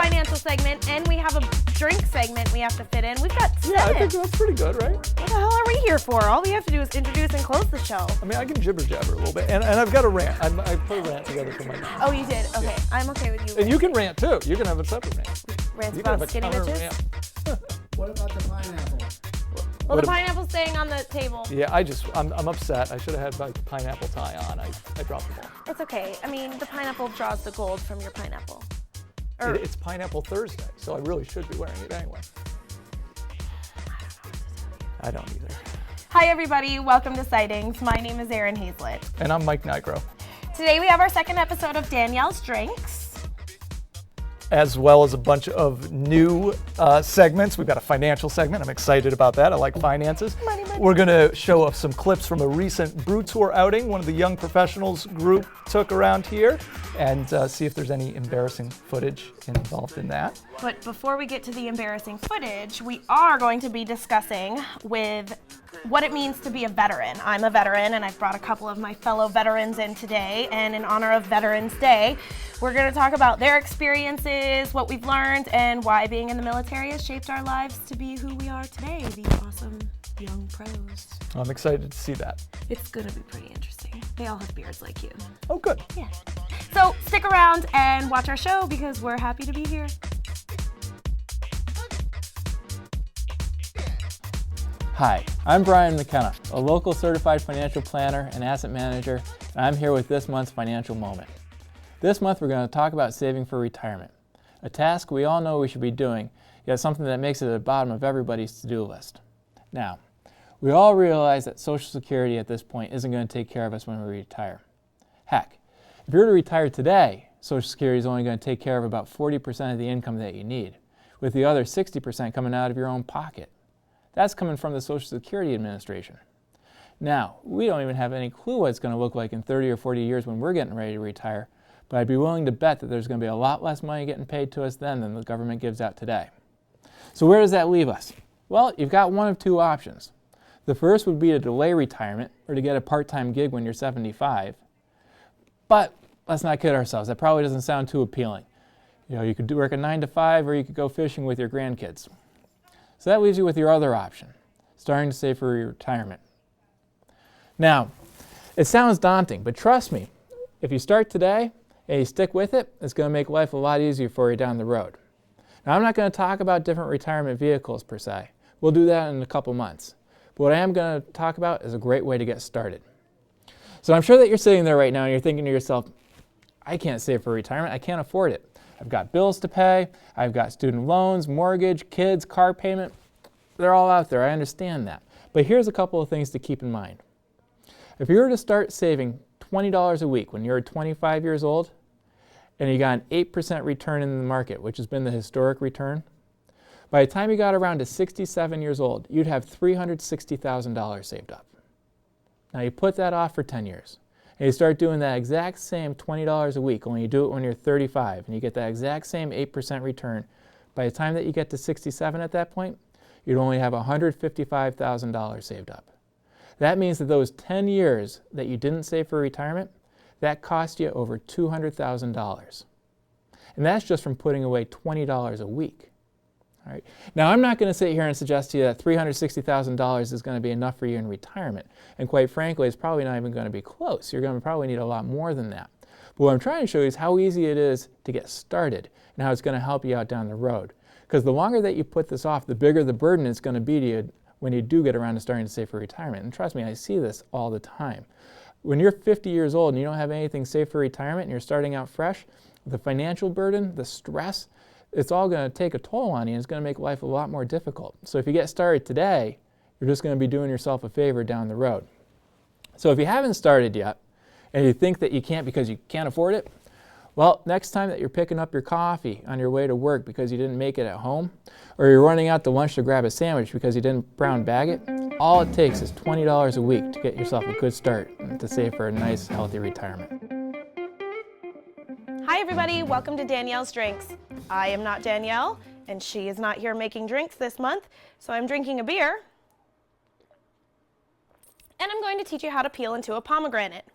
financial segment, and we have a drink segment we have to fit in. We've got 7. Yeah, I think that's pretty good, right? What the hell are we here for? All we have to do is introduce and close the show. I mean, I can jibber jabber a little bit, and I've got a rant. I put a rant together for my mom. Oh, you did? Okay, yeah. I'm okay with you. And you can rant too. You can have a separate rant. Rants about skinny bitches? What about the pineapple? Well, the pineapple's staying on the table. Yeah, I'm upset. I should have had my pineapple tie on. I dropped the ball. It's okay. I mean, the pineapple draws the gold from your pineapple. It's Pineapple Thursday, so I really should be wearing it anyway. I don't either. Hi, everybody. Welcome to Sightings. My name is Erin Hazlett. And I'm Mike Nigro. Today we have our second episode of Danielle's Drinks. As well as a bunch of new segments. We've got a financial segment. I'm excited about that. I like finances. Money. We're going to show off some clips from a recent brew tour outing one of the Young Professionals group took around here, and see if there's any embarrassing footage involved in that. But before we get to the embarrassing footage, we are going to be discussing with what it means to be a veteran. I'm a veteran, and I've brought a couple of my fellow veterans in today, and in honor of Veterans Day, we're going to talk about their experiences, what we've learned, and why being in the military has shaped our lives to be who we are today, the awesome young pros. I'm excited to see that. It's going to be pretty interesting. They all have beards like you. Oh, good. Yeah. So stick around and watch our show because we're happy to be here. Hi, I'm Brian McKenna, a local certified financial planner and asset manager, and I'm here with this month's financial moment. This month we're going to talk about saving for retirement, a task we all know we should be doing, yet something that makes it at the bottom of everybody's to-do list. Now, we all realize that Social Security at this point isn't going to take care of us when we retire. Heck, if you were to retire today, Social Security is only going to take care of about 40% of the income that you need, with the other 60% coming out of your own pocket. That's coming from the Social Security Administration. Now, we don't even have any clue what it's going to look like in 30 or 40 years when we're getting ready to retire, but I'd be willing to bet that there's going to be a lot less money getting paid to us then than the government gives out today. So where does that leave us? Well, you've got one of two options. The first would be to delay retirement or to get a part-time gig when you're 75. But let's not kid ourselves. That probably doesn't sound too appealing. You know, you could work a 9 to 5 or you could go fishing with your grandkids. So that leaves you with your other option, starting to save for your retirement. Now, it sounds daunting, but trust me, if you start today and you stick with it, it's going to make life a lot easier for you down the road. Now, I'm not going to talk about different retirement vehicles per se. We'll do that in a couple months. But what I am going to talk about is a great way to get started. So I'm sure that you're sitting there right now and you're thinking to yourself, I can't save for retirement. I can't afford it. I've got bills to pay. I've got student loans, mortgage, kids, car payment. They're all out there. I understand that. But here's a couple of things to keep in mind. If you were to start saving $20 a week when you're 25 years old and you got an 8% return in the market, which has been the historic return, by the time you got around to 67 years old, you'd have $360,000 saved up. Now you put that off for 10 years. And you start doing that exact same $20 a week, only you do it when you're 35, and you get that exact same 8% return. By the time that you get to 67 at that point, you'd only have $155,000 saved up. That means that those 10 years that you didn't save for retirement, that cost you over $200,000. And that's just from putting away $20 a week. All right. Now, I'm not going to sit here and suggest to you that $360,000 is going to be enough for you in retirement. And quite frankly, it's probably not even going to be close. You're going to probably need a lot more than that. But what I'm trying to show you is how easy it is to get started and how it's going to help you out down the road. Because the longer that you put this off, the bigger the burden it's going to be to you when you do get around to starting to save for retirement. And trust me, I see this all the time. When you're 50 years old and you don't have anything saved for retirement and you're starting out fresh, the financial burden, the stress, it's all going to take a toll on you and it's going to make life a lot more difficult. So if you get started today, you're just going to be doing yourself a favor down the road. So if you haven't started yet and you think that you can't because you can't afford it, well, next time that you're picking up your coffee on your way to work because you didn't make it at home, or you're running out to lunch to grab a sandwich because you didn't brown bag it, all it takes is $20 a week to get yourself a good start and to save for a nice, healthy retirement. Hi everybody, welcome to Danielle's Drinks. I am not Danielle, and she is not here making drinks this month, so I'm drinking a beer. And I'm going to teach you how to peel into a pomegranate.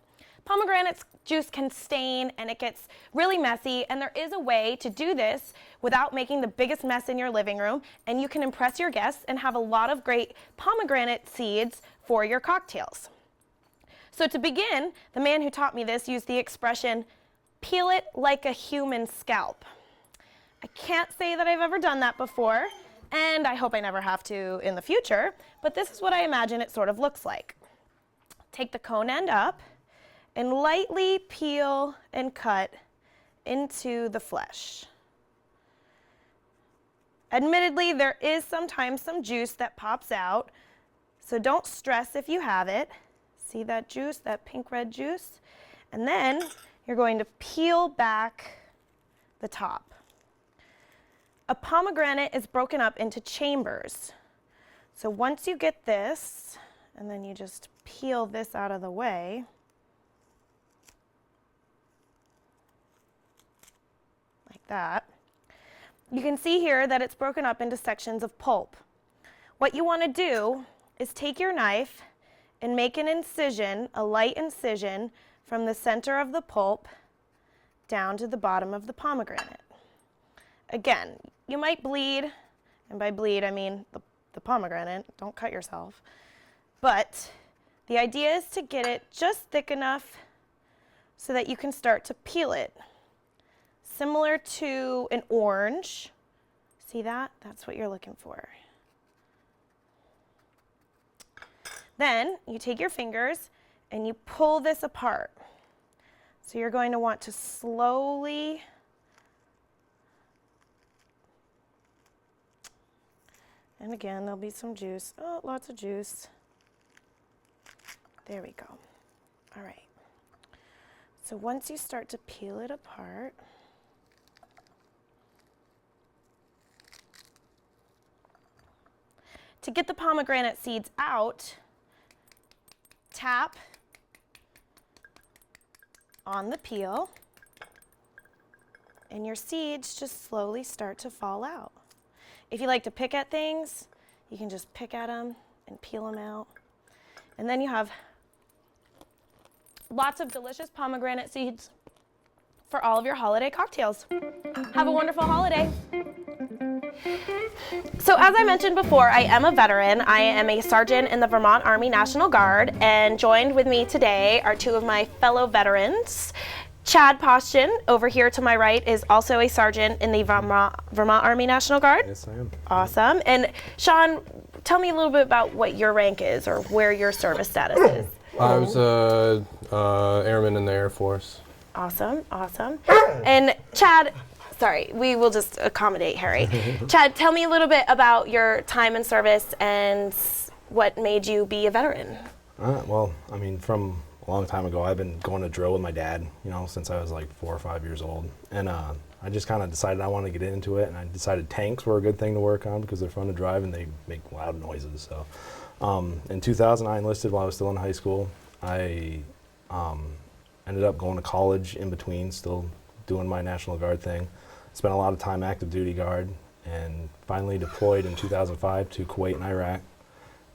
Pomegranate juice can stain and it gets really messy, and there is a way to do this without making the biggest mess in your living room, and you can impress your guests and have a lot of great pomegranate seeds for your cocktails. So to begin, the man who taught me this used the expression, peel it like a human scalp. I can't say that I've ever done that before, and I hope I never have to in the future, but this is what I imagine it sort of looks like. Take the cone end up and lightly peel and cut into the flesh. Admittedly, there is sometimes some juice that pops out, so don't stress if you have it. See that juice, that pink-red juice? And then you're going to peel back the top. A pomegranate is broken up into chambers. So once you get this, and then you just peel this out of the way, like that, you can see here that it's broken up into sections of pulp. What you want to do is take your knife and make an incision, a light incision, from the center of the pulp down to the bottom of the pomegranate. Again, you might bleed, and by bleed I mean the pomegranate, don't cut yourself. But the idea is to get it just thick enough so that you can start to peel it. Similar to an orange. See that? That's what you're looking for. Then you take your fingers and you pull this apart. So you're going to want to slowly and again, there'll be some juice. Oh, lots of juice. There we go. All right. So once you start to peel it apart, to get the pomegranate seeds out, tap on the peel, and your seeds just slowly start to fall out. If you like to pick at things, you can just pick at them and peel them out. And then you have lots of delicious pomegranate seeds for all of your holiday cocktails. Have a wonderful holiday. So as I mentioned before, I am a veteran. I am a sergeant in the Vermont Army National Guard, and joined with me today are two of my fellow veterans. Chad Postian, over here to my right, is also a sergeant in the Vermont Army National Guard. Yes, I am. Awesome. And Sean, tell me a little bit about what your rank is or where your service status is. I was airman in the Air Force. Awesome, awesome. And Chad, sorry, we will just accommodate Harry. Chad, tell me a little bit about your time in service and what made you be a veteran. Well, I mean, from a long time ago, I've been going to drill with my dad, since I was like 4 or 5 years old. And I just kind of decided I wanted to get into it, and I decided tanks were a good thing to work on because they're fun to drive and they make loud noises. So in 2000, I enlisted while I was still in high school. I ended up going to college in between, still doing my National Guard thing. Spent a lot of time active duty guard, and finally deployed in 2005 to Kuwait and Iraq,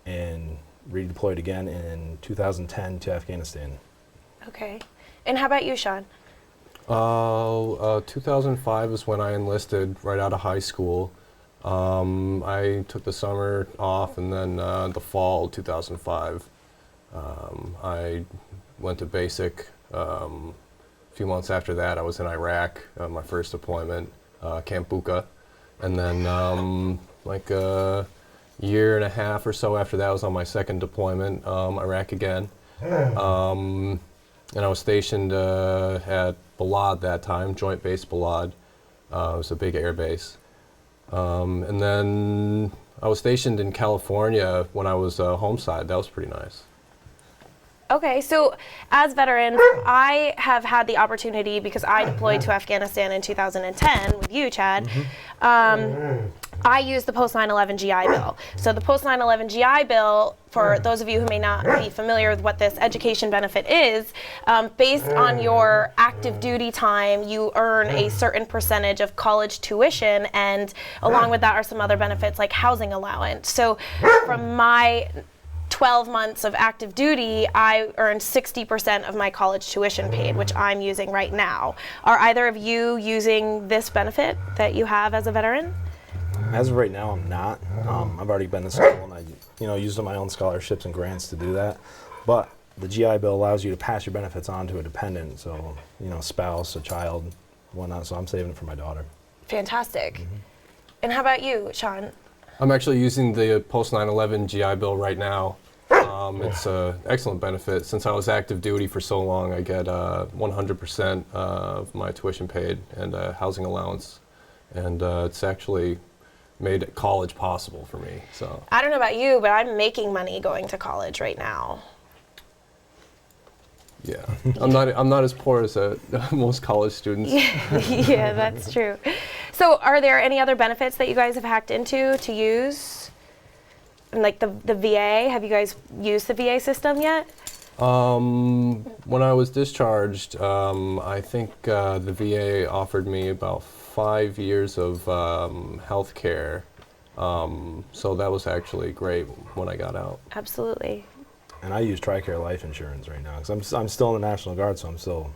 and redeployed again in 2010 to Afghanistan. Okay. And how about you, Sean? 2005 is when I enlisted right out of high school. I took the summer off, and then the fall 2005, I went to basic. A few months after that, I was in Iraq, my first deployment, Camp Buka. And then like a year and a half or so after that, I was on my second deployment, Iraq again. And I was stationed at Balad that time, Joint Base Balad. It was a big air base. And then I was stationed in California when I was homeside. That was pretty nice. Okay, so as veterans, I have had the opportunity, because I deployed to Afghanistan in 2010 with you, Chad. I used the post 9/11 GI Bill. So the post 9/11 GI Bill, for those of you who may not be familiar with what this education benefit is, based on your active duty time, you earn a certain percentage of college tuition, and along with that are some other benefits like housing allowance. So from my 12 months of active duty, I earned 60% of my college tuition paid, which I'm using right now. Are either of you using this benefit that you have as a veteran? As of right now, I'm not. I've already been to school, and I used my own scholarships and grants to do that. But the GI Bill allows you to pass your benefits on to a dependent, so spouse, a child, whatnot. So I'm saving it for my daughter. Fantastic. And how about you, Sean? I'm actually using the post 9/11 GI Bill right now. It's an excellent benefit. Since I was active duty for so long, I get 100% of my tuition paid and housing allowance, and it's actually made college possible for me. So I don't know about you, but I'm making money going to college right now. yeah, I'm not as poor as most college students. Yeah, that's true. So are there any other benefits that you guys have hacked into to use? And like the VA, have you guys used the VA system yet? When I was discharged, I think the VA offered me about 5 years of health care. So that was actually great when I got out. Absolutely. And I use TRICARE life insurance right now because I'm still in the National Guard, so I'm still,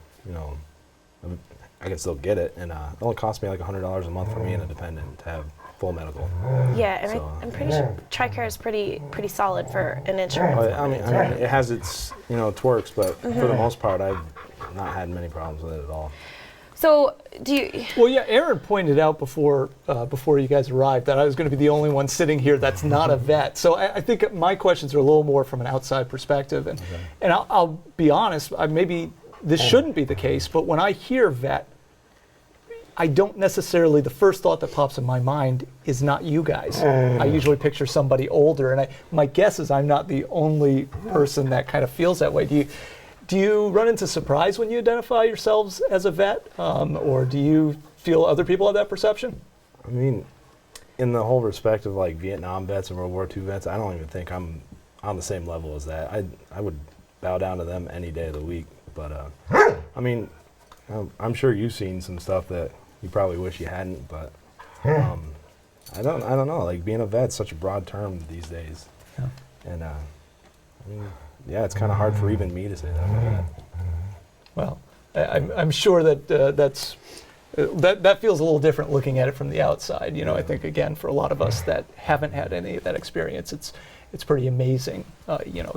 I can still get it. And it only costs me like $100 a month for me and a dependent to have full medical. Yeah, and So, I'm pretty sure TRICARE is pretty solid for an insurance. I mean, it has its, twerks, but for the most part, I've not had many problems with it at all. So do you? Well, yeah, Erin pointed out before you guys arrived that I was going to be the only one sitting here that's not a vet. So I think my questions are a little more from an outside perspective. And I'll be honest, maybe this shouldn't be the case, but when I hear vet, I don't necessarily, the first thought that pops in my mind is not you guys. I usually picture somebody older, and my guess is I'm not the only person that kind of feels that way. Do you run into surprise when you identify yourselves as a vet, or do you feel other people have that perception? I mean, in the whole respect of like Vietnam vets and World War II vets, I don't even think I'm on the same level as that. I would bow down to them any day of the week. But I mean, I'm sure you've seen some stuff that you probably wish you hadn't. But I don't know. Like being a vet's such a broad term these days, and I mean. Yeah, it's kind of hard for even me to say that. Well, I'm sure that that feels a little different looking at it from the outside. I think again for a lot of us that haven't had any of that experience, it's pretty amazing.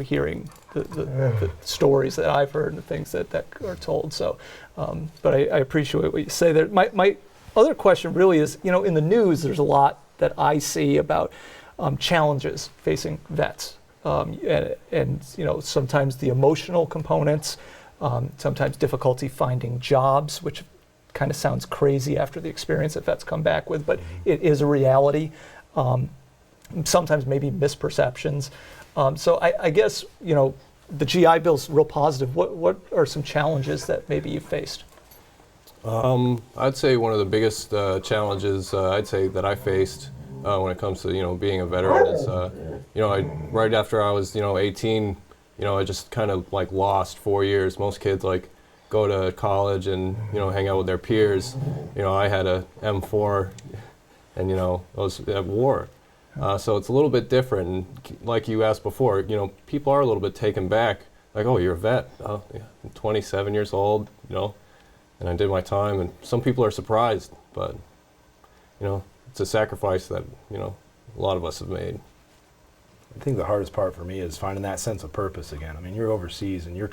Hearing the stories that I've heard and the things that are told. So, but I appreciate what you say there. My other question really is, in the news, there's a lot that I see about challenges facing vets. And sometimes the emotional components, sometimes difficulty finding jobs, which kind of sounds crazy after the experience that vets come back with, but it is a reality. Sometimes maybe misperceptions. So I guess, the GI Bill's real positive. What are some challenges that maybe you faced? I'd say one of the biggest challenges that I faced when it comes to being a veteran is right after I was 18, I just kind of like lost 4 years. Most kids like go to college and hang out with their peers. I had a M4 and I was at war. So it's a little bit different. And like you asked before, people are a little bit taken back. Like, oh, you're a vet. Oh, yeah, I'm 27 years old, and I did my time. And some people are surprised, but it's a sacrifice that a lot of us have made. I think the hardest part for me is finding that sense of purpose again. I mean, you're overseas and you're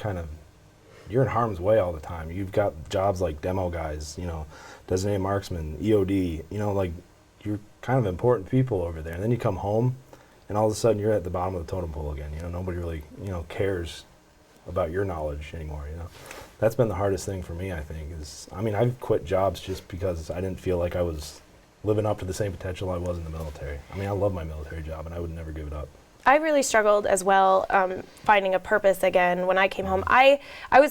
in harm's way all the time. You've got jobs like demo guys, designated marksman, EOD, like you're kind of important people over there. And then you come home and all of a sudden you're at the bottom of the totem pole again. Nobody really, cares about your knowledge anymore, That's been the hardest thing for me, I think, I've quit jobs just because I didn't feel like I was living up to the same potential I was in the military. I love my military job and I would never give it up. I really struggled as well finding a purpose again when I came home. I had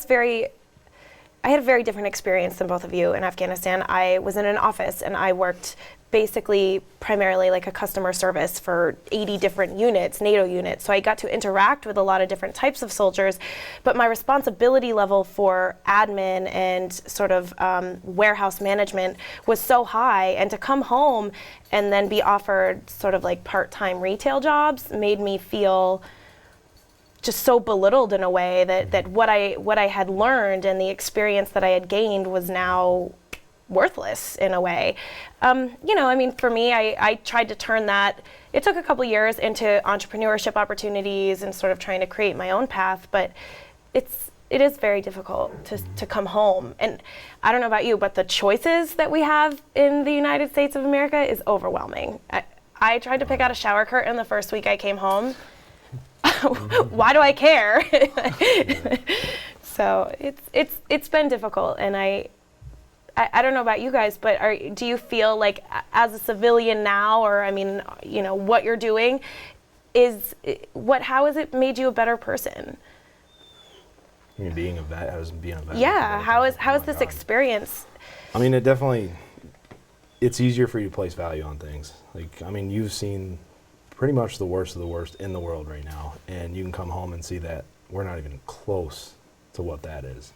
a very different experience than both of you in Afghanistan. I was in an office and I worked basically primarily like a customer service for 80 different units, NATO units. So I got to interact with a lot of different types of soldiers, but my responsibility level for admin and sort of warehouse management was so high, and to come home and then be offered sort of like part-time retail jobs made me feel just so belittled in a way that what I had learned and the experience that I had gained was now worthless in a way. For me, I tried to turn that. It took a couple years into entrepreneurship opportunities and sort of trying to create my own path, but it is very difficult to come home. And I don't know about you, but the choices that we have in the United States of America is overwhelming. I tried to pick out a shower curtain the first week I came home. Why do I care? So it's been difficult, and I don't know about you guys, but do you feel like as a civilian now, or what you're doing how has it made you a better person? I mean, being a vet, Yeah, how is this experience? I mean, it's easier for you to place value on things. You've seen pretty much the worst of the worst in the world right now, and you can come home and see that we're not even close to what that is.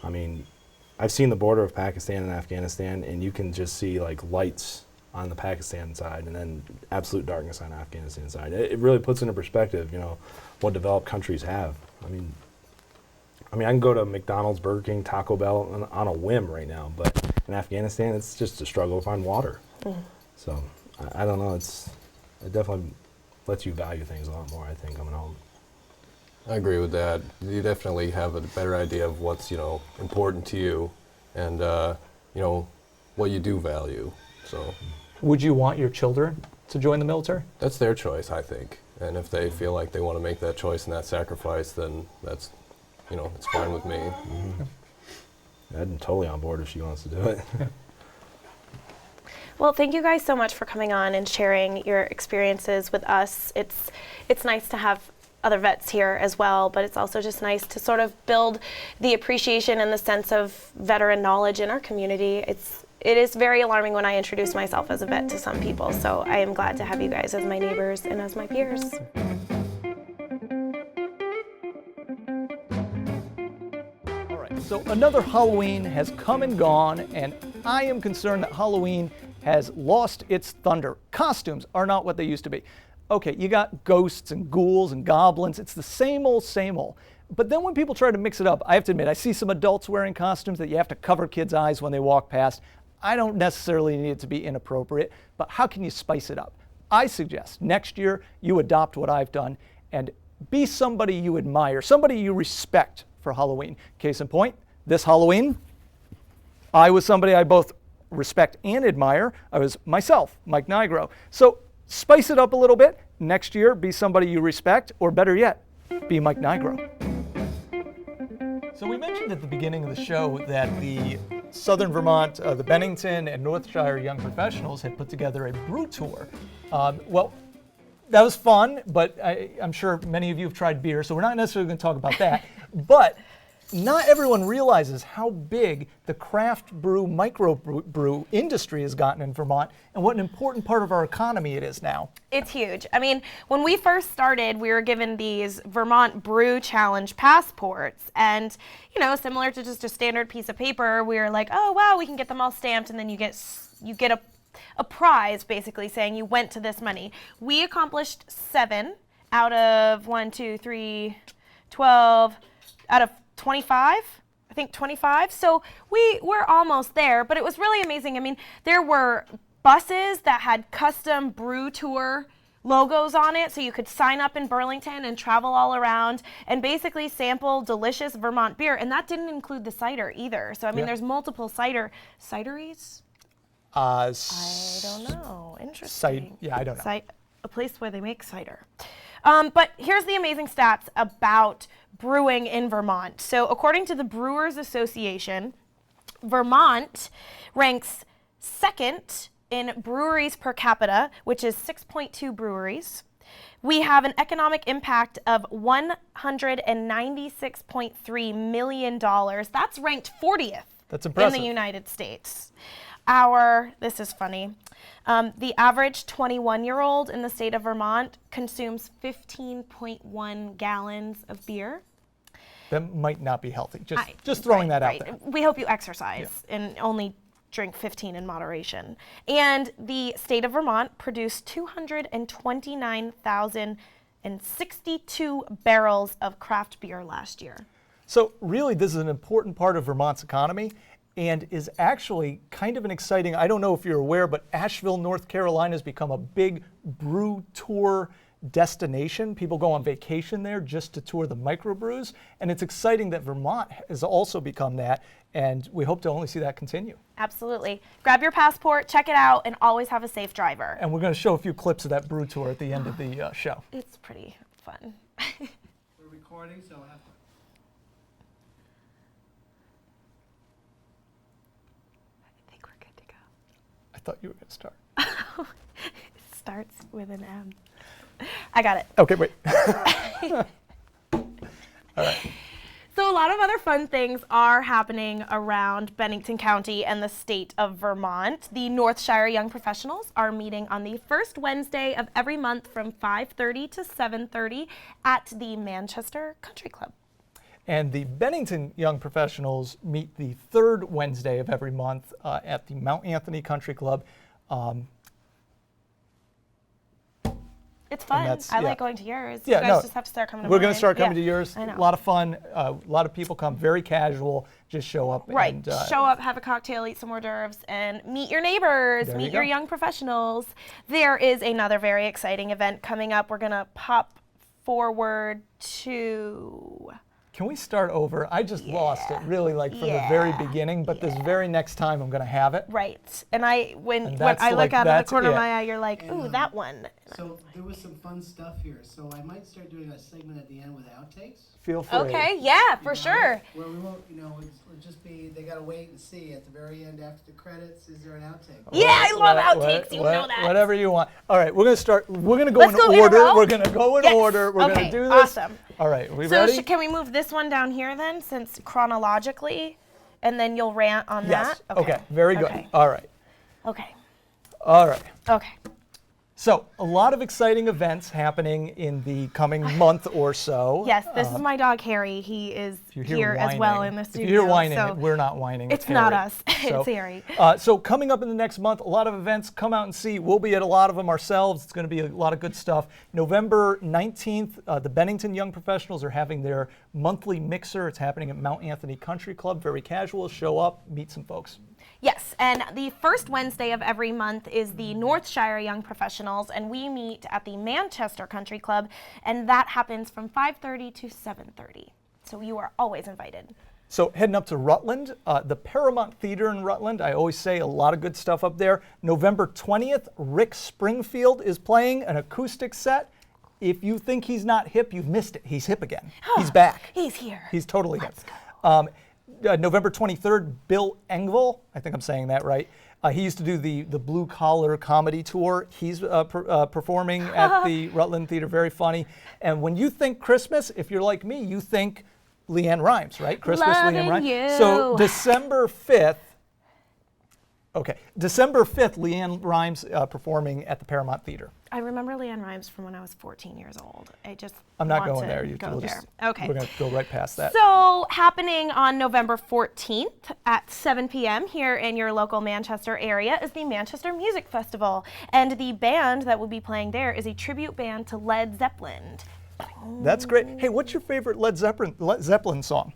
I mean, I've seen the border of Pakistan and Afghanistan, and you can just see lights on the Pakistan side and then absolute darkness on the Afghanistan side. It really puts into perspective, what developed countries have. I mean, I can go to McDonald's, Burger King, Taco Bell on a whim right now, but in Afghanistan, it's just a struggle to find water. So I don't know. It definitely lets you value things a lot more, I think, coming home. I agree with that. You definitely have a better idea of what's important to you, and what you do value. So, Would you want your children to join the military? that's their choice, I think. And if they feel like they want to make that choice and that sacrifice, then that's it's fine with me. I'm totally on board if she wants to do it. Well, thank you guys so much for coming on and sharing your experiences with us. It's nice to have other vets here as well, but it's also just nice to sort of build the appreciation and the sense of veteran knowledge in our community. It is very alarming when I introduce myself as a vet to some people, so I am glad to have you guys as my neighbors and as my peers. All right, so another Halloween has come and gone, and I am concerned that Halloween has lost its thunder. Costumes are not what they used to be. Okay, you got ghosts and ghouls and goblins. It's the same old, same old. But then when people try to mix it up, I have to admit, I see some adults wearing costumes that you have to cover kids' eyes when they walk past. I don't necessarily need it to be inappropriate, but how can you spice it up? I suggest next year you adopt what I've done and be somebody you admire, somebody you respect for Halloween. Case in point, this Halloween, I was somebody I both respect and admire. I was myself, Mike Nigro. So spice it up a little bit. Next year, be somebody you respect, or better yet, be Mike Nigro. So we mentioned at the beginning of the show that the Southern Vermont, the Bennington and Northshire Young Professionals had put together a brew tour. Well, that was fun, but I'm sure many of you have tried beer, so we're not necessarily going to talk about that. But not everyone realizes how big the craft brew, microbrew industry has gotten in Vermont and what an important part of our economy it is now. It's huge. I mean, when we first started, we were given these Vermont Brew Challenge passports, and similar to just a standard piece of paper, we were like, oh wow, we can get them all stamped, and then you get a prize basically saying you went to this many. We accomplished 7 out of 12 out of 25, I think 25. So we were almost there, but it was really amazing. I mean, there were buses that had custom brew tour logos on it, so you could sign up in Burlington and travel all around and basically sample delicious Vermont beer. And that didn't include the cider either. So I mean, there's multiple cideries. I don't know. Interesting. I don't know. A place where they make cider. But here's the amazing stats about brewing in Vermont. So according to the Brewers Association, Vermont ranks second in breweries per capita, which is 6.2 breweries. We have an economic impact of $196.3 million. That's ranked 40th That's impressive. in the United States. This is funny, the average 21-year-old in the state of Vermont consumes 15.1 gallons of beer. That might not be healthy. Just throwing that out there. We hope you exercise and only drink 15 in moderation. And the state of Vermont produced 229,000 and 62 barrels of craft beer last year. So really, this is an important part of Vermont's economy and is actually kind of an exciting, I don't know if you're aware, but Asheville, North Carolina has become a big brew tour destination. People go on vacation there just to tour the microbrews, and it's exciting that Vermont has also become that, and we hope to only see that continue. Absolutely. Grab your passport, check it out, and always have a safe driver. And we're going to show a few clips of that brew tour at the end of the show. It's pretty fun. We're recording, so have to. I think we're good to go. I thought you were going to start. It starts with an M. I got it. Okay, wait. All right. So a lot of other fun things are happening around Bennington County and the state of Vermont. The Northshire Young Professionals are meeting on the first Wednesday of every month from 5:30 to 7:30 at the Manchester Country Club. And the Bennington Young Professionals meet the third Wednesday of every month at the Mount Anthony Country Club. It's fun. that's- I yeah. like going to yours. Yeah, you guys no, just have to start coming to We're mine. going to start coming Yeah, to yours. I know. A lot of fun. A lot of people come, very casual, just show up. Right. And, Show up, have a cocktail, eat some hors d'oeuvres, and meet your neighbors, There you meet your go. young professionals. There is another very exciting event coming up. We're going to pop forward to... Can we start over? I just lost it really like from the very beginning, but this very next time I'm going to have it. Right. And when that's I look like- out of the that's- corner of yeah. my eye, you're like, ooh, And, that one. So there was some fun stuff here. So I might start doing a segment at the end with outtakes. Feel free. Okay, yeah, for You know, sure. Where we won't, it'll just be, they gotta wait and see at the very end after the credits, is there an outtake? Yeah, I love What- outtakes. You know that. Whatever you want. All right, we're going to start. We're going to go Let's in go in a order. row? We're going to go in Yes. order. We're Okay, going to do this. awesome. All right, we So ready? can we move this one down here then, since chronologically, and then you'll rant on Yes. that? Okay. Very good. Okay. All right. Okay. All right. Okay. So, a lot of exciting events happening in the coming month or so. Yes, this is my dog Harry. He is If you hear here as well whining- in the If studio. you hear whining, so we're not whining. it's not Harry. us. So, It's Harry. So coming up in the next month, a lot of events. Come out and see. We'll be at a lot of them ourselves. It's going to be a lot of good stuff. November 19th, the Bennington Young Professionals are having their monthly mixer. It's happening at Mount Anthony Country Club. Very casual. Show up, meet some folks. Yes, and the first Wednesday of every month is the Northshire Young Professionals, and we meet at the Manchester Country Club, and that happens from 5:30 to 7:30. So you are always invited. So heading up to Rutland, the Paramount Theater in Rutland. I always say a lot of good stuff up there. November 20th, Rick Springfield is playing an acoustic set. If you think he's not hip, you've missed it. He's hip again. He's back. He's here. He's totally hip. Let's go. November 23rd, Bill Engvall, I think I'm saying that right. He used to do the Blue Collar Comedy Tour. He's performing at the Rutland Theater, very funny. And when you think Christmas, if you're like me, you think Leanne Rhymes, right? Christmas, Loving Leanne Rhymes. you. So December 5th, Leanne Rhymes performing at the Paramount Theater. I remember Leanne Rhymes from when I was 14 years old. I just I'm not want going to there. go We'll there. just- Okay. We're going to go right past that. So, happening on November 14th at 7 p.m. here in your local Manchester area is the Manchester Music Festival. And the band that will be playing there is a tribute band to Led Zeppelin. That's great. Hey, what's your favorite Led Zeppelin song?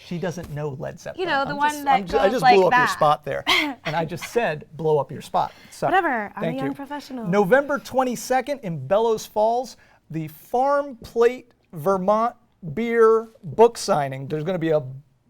She doesn't know Led Zeppelin. You know, the I'm one just- that I goes just like blew up your that. spot there. And I just said, blow up your spot. So, Whatever, I'm a thank young you. professional. November 22nd in Bellows Falls, the Farm Plate Vermont beer book signing. There's going to be a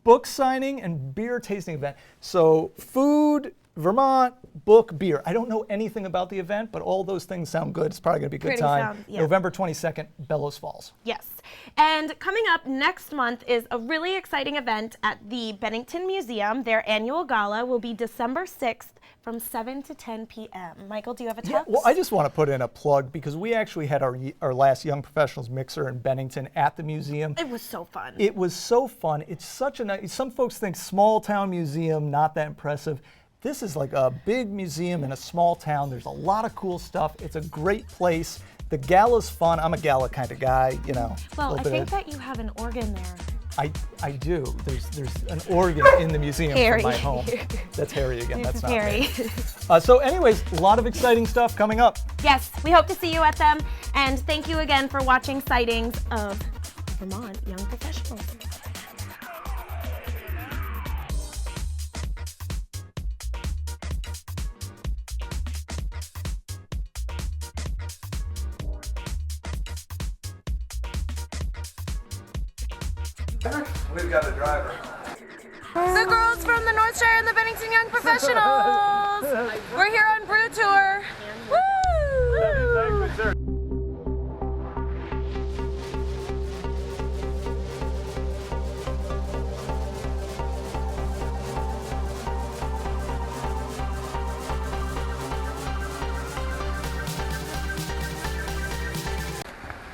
book signing and beer tasting event. So food, Vermont, book, beer. I don't know anything about the event, but all those things sound good. It's probably going to be a good Pretty time. sound, yeah. November 22nd, Bellows Falls. Yes. And coming up next month is a really exciting event at the Bennington Museum. Their annual gala will be December 6th from 7 to 10 p.m. Michael, do you have a text? Well, I just want to put in a plug because we actually had our last Young Professionals mixer in Bennington at the museum. It was so fun. It was so fun. It's such a nice, some folks think small town museum, not that impressive. This is like a big museum in a small town. There's a lot of cool stuff. It's a great place. The gala's fun. I'm a gala kind of guy, you know. Well, a I little bit think of- that you have an organ there. I do. There's an organ in the museum Harry. from my home. That's Harry again. This That's is not Harry. me. So anyways, a lot of exciting stuff coming up. Yes, we hope to see you at them. And thank you again for watching Sightings of Vermont Young Professionals. We've got a driver. The girls from the North Shire and the Bennington Young Professionals. We're here on Brew Tour. Woo!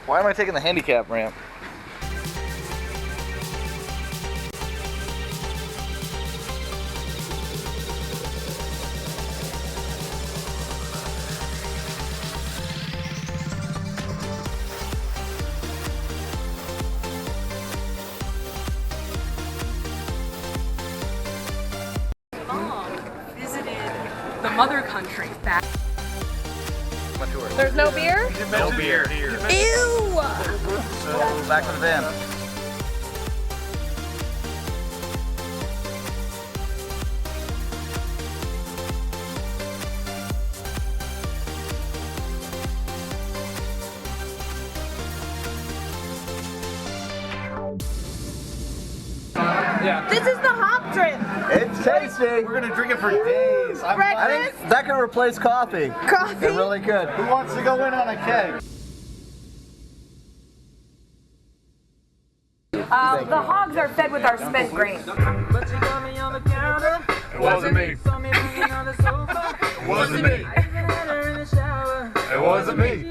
Why am I taking the handicap ramp? Visited the mother country back. There's no beer? No beer. Ew! So back to the van. This is the hop drip. It's tasty. We're gonna drink it for days. I think that can replace coffee. Coffee? They're really good. Who wants to go in on a keg? The hogs are fed with our spent grain. It wasn't me. It wasn't me. It wasn't me.